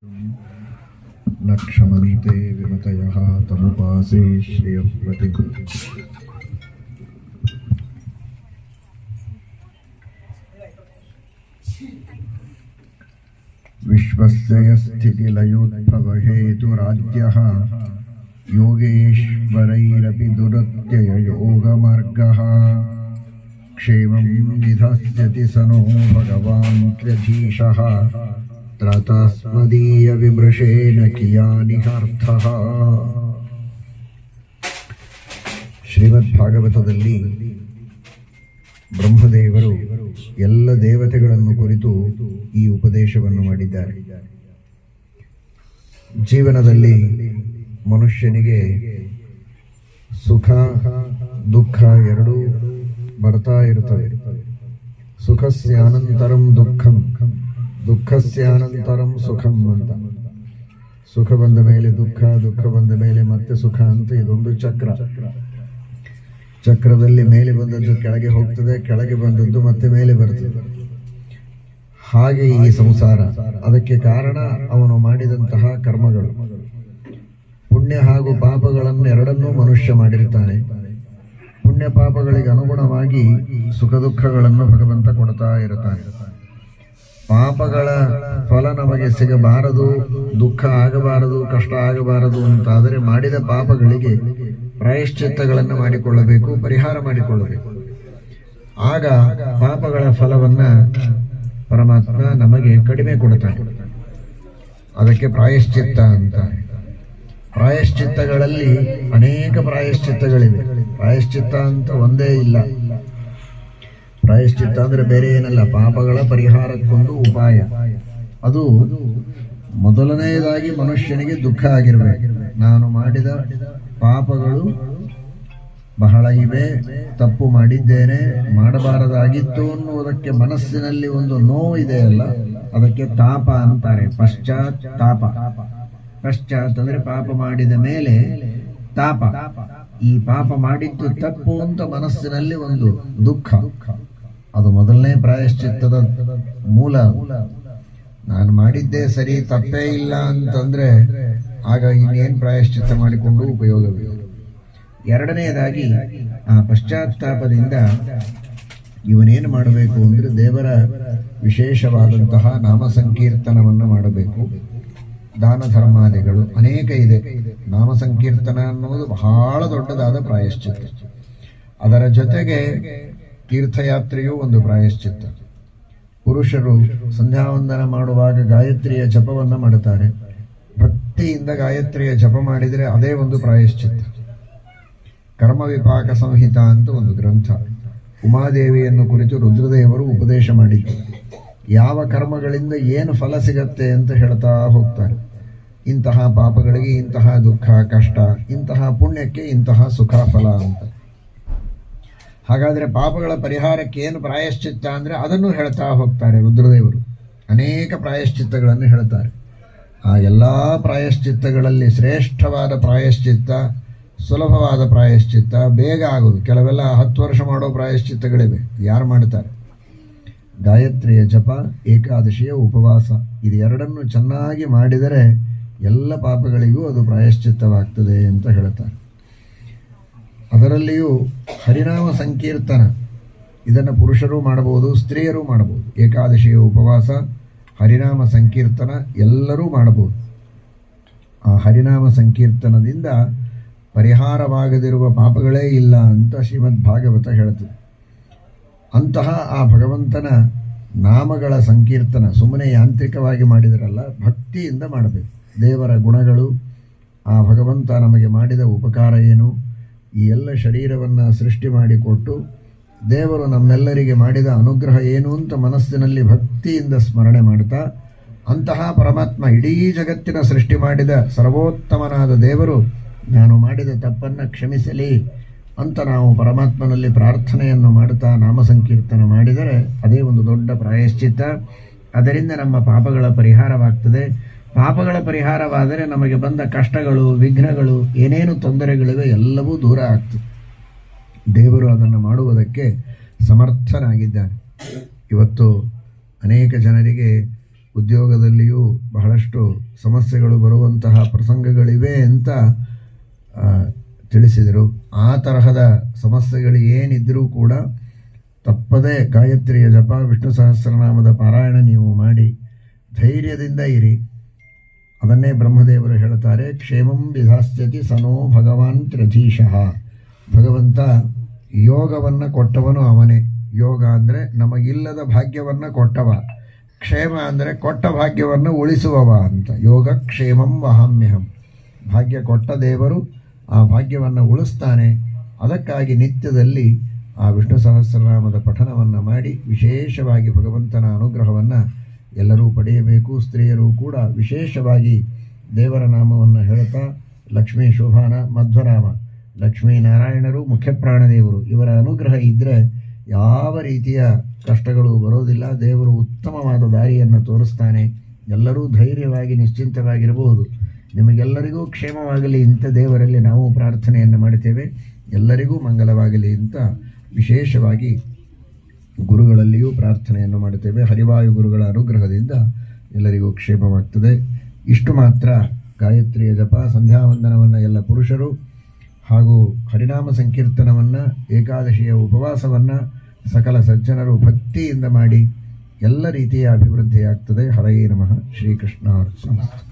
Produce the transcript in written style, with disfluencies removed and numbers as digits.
न क्षमन्ते विमतयः तमुपासे श्रियप्रतिम्। विश्वस्य स्थितिलयोद्भवहेतुराद्यः योगेश्वरैरपि दुरत्यययोगमार्गः। क्षेमं विधास्यति स नो भगवान् त्र्यधीशः त्रातास्मदीयविमृशेन कियानिहार्थः। ಶ್ರೀಮದ್ಭಾಗವತದಲ್ಲಿ ಬ್ರಹ್ಮದೇವರು ಎಲ್ಲ ದೇವತೆಗಳನ್ನು ಕುರಿತು ಈ ಉಪದೇಶವನ್ನು ಮಾಡಿದ್ದಾರೆ. ಜೀವನದಲ್ಲಿ ಮನುಷ್ಯನಿಗೆ ಸುಖ ದುಃಖ ಎರಡೂ ಬರ್ತಾ ಇರುತ್ತವೆ. ಸುಖಸ್ಯಾನಂತರಂ ದುಃಖಂ, ದುಃಖಸ್ಯಾನಂತರಂ ಸುಖಂ ಅಂತ. ಸುಖ ಬಂದ ಮೇಲೆ ದುಃಖ, ದುಃಖ ಬಂದ ಮೇಲೆ ಮತ್ತೆ ಸುಖ ಅಂತ ಇದೊಂದು ಚಕ್ರ. ಚಕ್ರದಲ್ಲಿ ಮೇಲೆ ಬಂದದ್ದು ಕೆಳಗೆ ಹೋಗ್ತದೆ, ಕೆಳಗೆ ಬಂದದ್ದು ಮತ್ತೆ ಮೇಲೆ ಬರ್ತದೆ. ಹಾಗೆ ಈ ಸಂಸಾರ. ಅದಕ್ಕೆ ಕಾರಣ ಅವನು ಮಾಡಿದಂತಹ ಕರ್ಮಗಳು. ಪುಣ್ಯ ಹಾಗೂ ಪಾಪಗಳನ್ನು ಎರಡನ್ನೂ ಮನುಷ್ಯ ಮಾಡಿರ್ತಾನೆ. ಪುಣ್ಯ ಪಾಪಗಳಿಗೆ ಅನುಗುಣವಾಗಿ ಸುಖ ದುಃಖಗಳನ್ನು ಭಗವಂತ ಕೊಡ್ತಾ ಇರುತ್ತಾನೆ. ಪಾಪಗಳ ಫಲ ನಮಗೆ ಸಿಗಬಾರದು, ದುಃಖ ಆಗಬಾರದು, ಕಷ್ಟ ಆಗಬಾರದು ಅಂತಾದರೆ ಮಾಡಿದ ಪಾಪಗಳಿಗೆ ಪ್ರಾಯಶ್ಚಿತ್ತಗಳನ್ನು ಮಾಡಿಕೊಳ್ಳಬೇಕು, ಪರಿಹಾರ ಮಾಡಿಕೊಳ್ಳಬೇಕು. ಆಗ ಪಾಪಗಳ ಫಲವನ್ನ ಪರಮಾತ್ಮ ನಮಗೆ ಕಡಿಮೆ ಕೊಡುತ್ತಾನೆ. ಅದಕ್ಕೆ ಪ್ರಾಯಶ್ಚಿತ್ತ ಅಂತಾರೆ. ಪ್ರಾಯಶ್ಚಿತ್ತಗಳಲ್ಲಿ ಅನೇಕ ಪ್ರಾಯಶ್ಚಿತ್ತಗಳಿವೆ. ಪ್ರಾಯಶ್ಚಿತ್ತ ಅಂತ ಒಂದೇ ಇಲ್ಲ. ಪ್ರಾಯಶ್ಚಿತ್ತ ಅಂದ್ರೆ ಬೇರೆ ಏನಲ್ಲ, ಪಾಪಗಳ ಪರಿಹಾರಕ್ಕೊಂದು ಉಪಾಯ. ಅದು ಮೊದಲನೆಯದಾಗಿ ಮನುಷ್ಯನಿಗೆ ದುಃಖ ಆಗಿರಬೇಕು. ನಾನು ಮಾಡಿದ ಪಾಪಗಳು ಬಹಳ ಇವೆ, ತಪ್ಪು ಮಾಡಿದ್ದೇನೆ, ಮಾಡಬಾರದಾಗಿತ್ತು ಅನ್ನುವುದಕ್ಕೆ ಮನಸ್ಸಿನಲ್ಲಿ ಒಂದು ನೋವು ಇದೆಯಲ್ಲ, ಅದಕ್ಕೆ ತಾಪ ಅಂತಾರೆ. ಪಶ್ಚಾತ್ತಾಪ. ಪಶ್ಚಾತ್ ಅಂದ್ರೆ ಪಾಪ ಮಾಡಿದ ಮೇಲೆ ತಾಪ. ಈ ಪಾಪ ಮಾಡಿದ್ದು ತಪ್ಪು ಅಂತ ಮನಸ್ಸಿನಲ್ಲಿ ಒಂದು ದುಃಖ, ಅದು ಮೊದಲನೇ ಪ್ರಾಯಶ್ಚಿತ್ತದ ಮೂಲ. ನಾನು ಮಾಡಿದ್ದೇ ಸರಿ, ತಪ್ಪೇ ಇಲ್ಲ ಅಂತಂದ್ರೆ ಆಗ ಇನ್ನೇನು ಪ್ರಾಯಶ್ಚಿತ್ತ ಮಾಡಿಕೊಂಡು ಉಪಯೋಗವಿಲ್ಲ. ಎರಡನೆಯದಾಗಿ ಆ ಪಶ್ಚಾತ್ತಾಪದಿಂದ ಇವನೇನು ಮಾಡಬೇಕು ಅಂದ್ರೆ ದೇವರ ವಿಶೇಷವಾದಂತಹ ನಾಮ ಸಂಕೀರ್ತನವನ್ನು ಮಾಡಬೇಕು. ದಾನ ಧರ್ಮಾದಿಗಳು ಅನೇಕ ಇದೆ. ನಾಮ ಸಂಕೀರ್ತನ ಅನ್ನುವುದು ಬಹಳ ದೊಡ್ಡದಾದ ಪ್ರಾಯಶ್ಚಿತ್ತ. ಅದರ ಜೊತೆಗೆ ತೀರ್ಥಯಾತ್ರೆಯೂ ಒಂದು ಪ್ರಾಯಶ್ಚಿತ್ತ. ಪುರುಷರು ಸಂಧ್ಯಾವಂದನ ಮಾಡುವಾಗ ಗಾಯತ್ರಿಯ ಜಪವನ್ನು ಮಾಡುತ್ತಾರೆ. ಭಕ್ತಿಯಿಂದ ಗಾಯತ್ರಿಯ ಜಪ ಮಾಡಿದರೆ ಅದೇ ಒಂದು ಪ್ರಾಯಶ್ಚಿತ್ತ. ಕರ್ಮ ವಿಪಾಕ ಸಂಹಿತ ಅಂತ ಒಂದು ಗ್ರಂಥ. ಉಮಾದೇವಿಯನ್ನು ಕುರಿತು ರುದ್ರದೇವರು ಉಪದೇಶ ಮಾಡಿದ್ದಾರೆ. ಯಾವ ಕರ್ಮಗಳಿಂದ ಏನು ಫಲ ಸಿಗತ್ತೆ ಅಂತ ಹೇಳ್ತಾ ಹೋಗ್ತಾರೆ. ಇಂತಹ ಪಾಪಗಳಿಗೆ ಇಂತಹ ದುಃಖ ಕಷ್ಟ, ಇಂತಹ ಪುಣ್ಯಕ್ಕೆ ಇಂತಹ ಸುಖ ಫಲ ಅಂತ. ಹಾಗಾದರೆ ಪಾಪಗಳ ಪರಿಹಾರಕ್ಕೆ ಏನು ಪ್ರಾಯಶ್ಚಿತ್ತ ಅಂದರೆ ಅದನ್ನು ಹೇಳ್ತಾ ಹೋಗ್ತಾರೆ ರುದ್ರದೇವರು. ಅನೇಕ ಪ್ರಾಯಶ್ಚಿತ್ತಗಳನ್ನು ಹೇಳ್ತಾರೆ. ಆ ಎಲ್ಲ ಪ್ರಾಯಶ್ಚಿತ್ತಗಳಲ್ಲಿ ಶ್ರೇಷ್ಠವಾದ ಪ್ರಾಯಶ್ಚಿತ್ತ, ಸುಲಭವಾದ ಪ್ರಾಯಶ್ಚಿತ್ತ, ಬೇಗ ಆಗೋದು. ಕೆಲವೆಲ್ಲ 10 ವರ್ಷ ಮಾಡೋ ಪ್ರಾಯಶ್ಚಿತ್ತಗಳಿವೆ. ಯಾರು ಮಾಡ್ತಾರೆ? ಗಾಯತ್ರಿಯ ಜಪ, ಏಕಾದಶಿಯ ಉಪವಾಸ, ಇದು ಎರಡನ್ನು ಚೆನ್ನಾಗಿ ಮಾಡಿದರೆ ಎಲ್ಲ ಪಾಪಗಳಿಗೂ ಅದು ಪ್ರಾಯಶ್ಚಿತ್ತವಾಗ್ತದೆ ಅಂತ ಹೇಳ್ತಾರೆ. ಅದರಲ್ಲಿಯೂ ಹರಿನಾಮ ಸಂಕೀರ್ತನ, ಇದನ್ನು ಪುರುಷರು ಮಾಡಬಹುದು, ಸ್ತ್ರೀಯರು ಮಾಡಬಹುದು. ಏಕಾದಶಿಯ ಉಪವಾಸ, ಹರಿನಾಮ ಸಂಕೀರ್ತನ ಎಲ್ಲರೂ ಮಾಡಬಹುದು. ಆ ಹರಿನಾಮ ಸಂಕೀರ್ತನದಿಂದ ಪರಿಹಾರವಾಗದಿರುವ ಪಾಪಗಳೇ ಇಲ್ಲ ಅಂತ ಶ್ರೀಮದ್ ಭಾಗವತ ಹೇಳುತ್ತದೆ. ಅಂತಹ ಆ ಭಗವಂತನ ನಾಮಗಳ ಸಂಕೀರ್ತನ ಸುಮ್ಮನೆ ಯಾಂತ್ರಿಕವಾಗಿ ಮಾಡಿದರಲ್ಲ, ಭಕ್ತಿಯಿಂದ ಮಾಡಬೇಕು. ದೇವರ ಗುಣಗಳು, ಆ ಭಗವಂತ ನಮಗೆ ಮಾಡಿದ ಉಪಕಾರ ಏನು, ಈ ಎಲ್ಲ ಶರೀರವನ್ನು ಸೃಷ್ಟಿ ಮಾಡಿಕೊಟ್ಟು ದೇವರು ನಮ್ಮೆಲ್ಲರಿಗೆ ಮಾಡಿದ ಅನುಗ್ರಹ ಏನು ಅಂತ ಮನಸ್ಸಿನಲ್ಲಿ ಭಕ್ತಿಯಿಂದ ಸ್ಮರಣೆ ಮಾಡ್ತಾ, ಅಂತಹ ಪರಮಾತ್ಮ ಇಡೀ ಜಗತ್ತಿನ ಸೃಷ್ಟಿ ಮಾಡಿದ ಸರ್ವೋತ್ತಮನಾದ ದೇವರು ನಾನು ಮಾಡಿದ ತಪ್ಪನ್ನು ಕ್ಷಮಿಸಲಿ ಅಂತ ನಾವು ಪರಮಾತ್ಮನಲ್ಲಿ ಪ್ರಾರ್ಥನೆಯನ್ನು ಮಾಡುತ್ತಾ ನಾಮ ಸಂಕೀರ್ತನ ಮಾಡಿದರೆ ಅದೇ ಒಂದು ದೊಡ್ಡ ಪ್ರಾಯಶ್ಚಿತ್ತ. ಅದರಿಂದ ನಮ್ಮ ಪಾಪಗಳ ಪರಿಹಾರವಾಗ್ತದೆ. ಪಾಪಗಳ ಪರಿಹಾರವಾದರೆ ನಮಗೆ ಬಂದ ಕಷ್ಟಗಳು, ವಿಘ್ನಗಳು, ಏನೇನು ತೊಂದರೆಗಳಿವೆ ಎಲ್ಲವೂ ದೂರ ಆಗ್ತದೆ. ದೇವರು ಅದನ್ನು ಮಾಡುವುದಕ್ಕೆ ಸಮರ್ಥನಾಗಿದ್ದಾನೆ. ಇವತ್ತು ಅನೇಕ ಜನರಿಗೆ ಉದ್ಯೋಗದಲ್ಲಿಯೂ ಬಹಳಷ್ಟು ಸಮಸ್ಯೆಗಳು ಬರುವಂತಹ ಪ್ರಸಂಗಗಳಿವೆ ಅಂತ ತಿಳಿಸಿದರು. ಆ ತರಹದ ಸಮಸ್ಯೆಗಳು ಏನಿದ್ರೂ ಕೂಡ ತಪ್ಪದೇ ಗಾಯತ್ರಿಯ ಜಪ, ವಿಷ್ಣು ಸಹಸ್ರನಾಮದ ಪಾರಾಯಣ ನೀವು ಮಾಡಿ ಧೈರ್ಯದಿಂದ ಇರಿ. ಅದನ್ನೇ ಬ್ರಹ್ಮದೇವರು ಹೇಳ್ತಾರೆ, ಕ್ಷೇಮಂ ವಿಧಾಸ್ಯತಿ ಸನೋ ಭಗವಾನ್ ತ್ರಧೀಶಃ. ಭಗವಂತ ಯೋಗವನ್ನು ಕೊಟ್ಟವನು ಅವನೇ. ಯೋಗ ಅಂದರೆ ನಮಗಿಲ್ಲದ ಭಾಗ್ಯವನ್ನು ಕೊಟ್ಟವ, ಕ್ಷೇಮ ಅಂದರೆ ಕೊಟ್ಟ ಭಾಗ್ಯವನ್ನು ಉಳಿಸುವವ ಅಂತ. ಯೋಗ ಕ್ಷೇಮಂ ವಹಾಮ್ಯಹಂ. ಭಾಗ್ಯ ಕೊಟ್ಟ ದೇವರು ಆ ಭಾಗ್ಯವನ್ನು ಉಳಿಸ್ತಾನೆ. ಅದಕ್ಕಾಗಿ ನಿತ್ಯದಲ್ಲಿ ಆ ವಿಷ್ಣು ಸಹಸ್ರನಾಮದ ಪಠನವನ್ನು ಮಾಡಿ ವಿಶೇಷವಾಗಿ ಭಗವಂತನ ಅನುಗ್ರಹವನ್ನು ಎಲ್ಲರೂ ಪಡೆಯಬೇಕು. ಸ್ತ್ರೀಯರು ಕೂಡ ವಿಶೇಷವಾಗಿ ದೇವರ ನಾಮವನ್ನು ಹೇಳ್ತಾ ಲಕ್ಷ್ಮೀ ಶೋಭಾನ ಮಧ್ವನಾಮ, ಲಕ್ಷ್ಮೀನಾರಾಯಣರು ಮುಖ್ಯ ಪ್ರಾಣದೇವರು, ಇವರ ಅನುಗ್ರಹ ಇದ್ದರೆ ಯಾವ ರೀತಿಯ ಕಷ್ಟಗಳು ಬರೋದಿಲ್ಲ. ದೇವರು ಉತ್ತಮವಾದ ದಾರಿಯನ್ನು ತೋರಿಸ್ತಾನೆ. ಎಲ್ಲರೂ ಧೈರ್ಯವಾಗಿ ನಿಶ್ಚಿಂತವಾಗಿರಬಹುದು. ನಿಮಗೆಲ್ಲರಿಗೂ ಕ್ಷೇಮವಾಗಲಿ ಅಂತ ದೇವರಲ್ಲಿ ನಾವು ಪ್ರಾರ್ಥನೆಯನ್ನು ಮಾಡ್ತೇವೆ. ಎಲ್ಲರಿಗೂ ಮಂಗಲವಾಗಲಿ ಅಂತ ವಿಶೇಷವಾಗಿ ಗುರುಗಳಲ್ಲಿಯೂ ಪ್ರಾರ್ಥನೆಯನ್ನು ಮಾಡುತ್ತೇವೆ. ಹರಿವಾಯು ಗುರುಗಳ ಅನುಗ್ರಹದಿಂದ ಎಲ್ಲರಿಗೂ ಕ್ಷೇಮವಾಗ್ತದೆ. ಇಷ್ಟು ಮಾತ್ರ ಗಾಯತ್ರಿಯ ಜಪ, ಸಂಧ್ಯಾವಂದನವನ್ನು ಎಲ್ಲ ಪುರುಷರು ಹಾಗೂ ಹರಿನಾಮ ಸಂಕೀರ್ತನವನ್ನು, ಏಕಾದಶಿಯ ಉಪವಾಸವನ್ನು ಸಕಲ ಸಜ್ಜನರು ಭಕ್ತಿಯಿಂದ ಮಾಡಿ ಎಲ್ಲ ರೀತಿಯ ಅಭಿವೃದ್ಧಿಯಾಗ್ತದೆ. ಹರಯೇ ನಮಃ. ಶ್ರೀಕೃಷ್ಣಾರ್ಪಣಮಸ್ತು.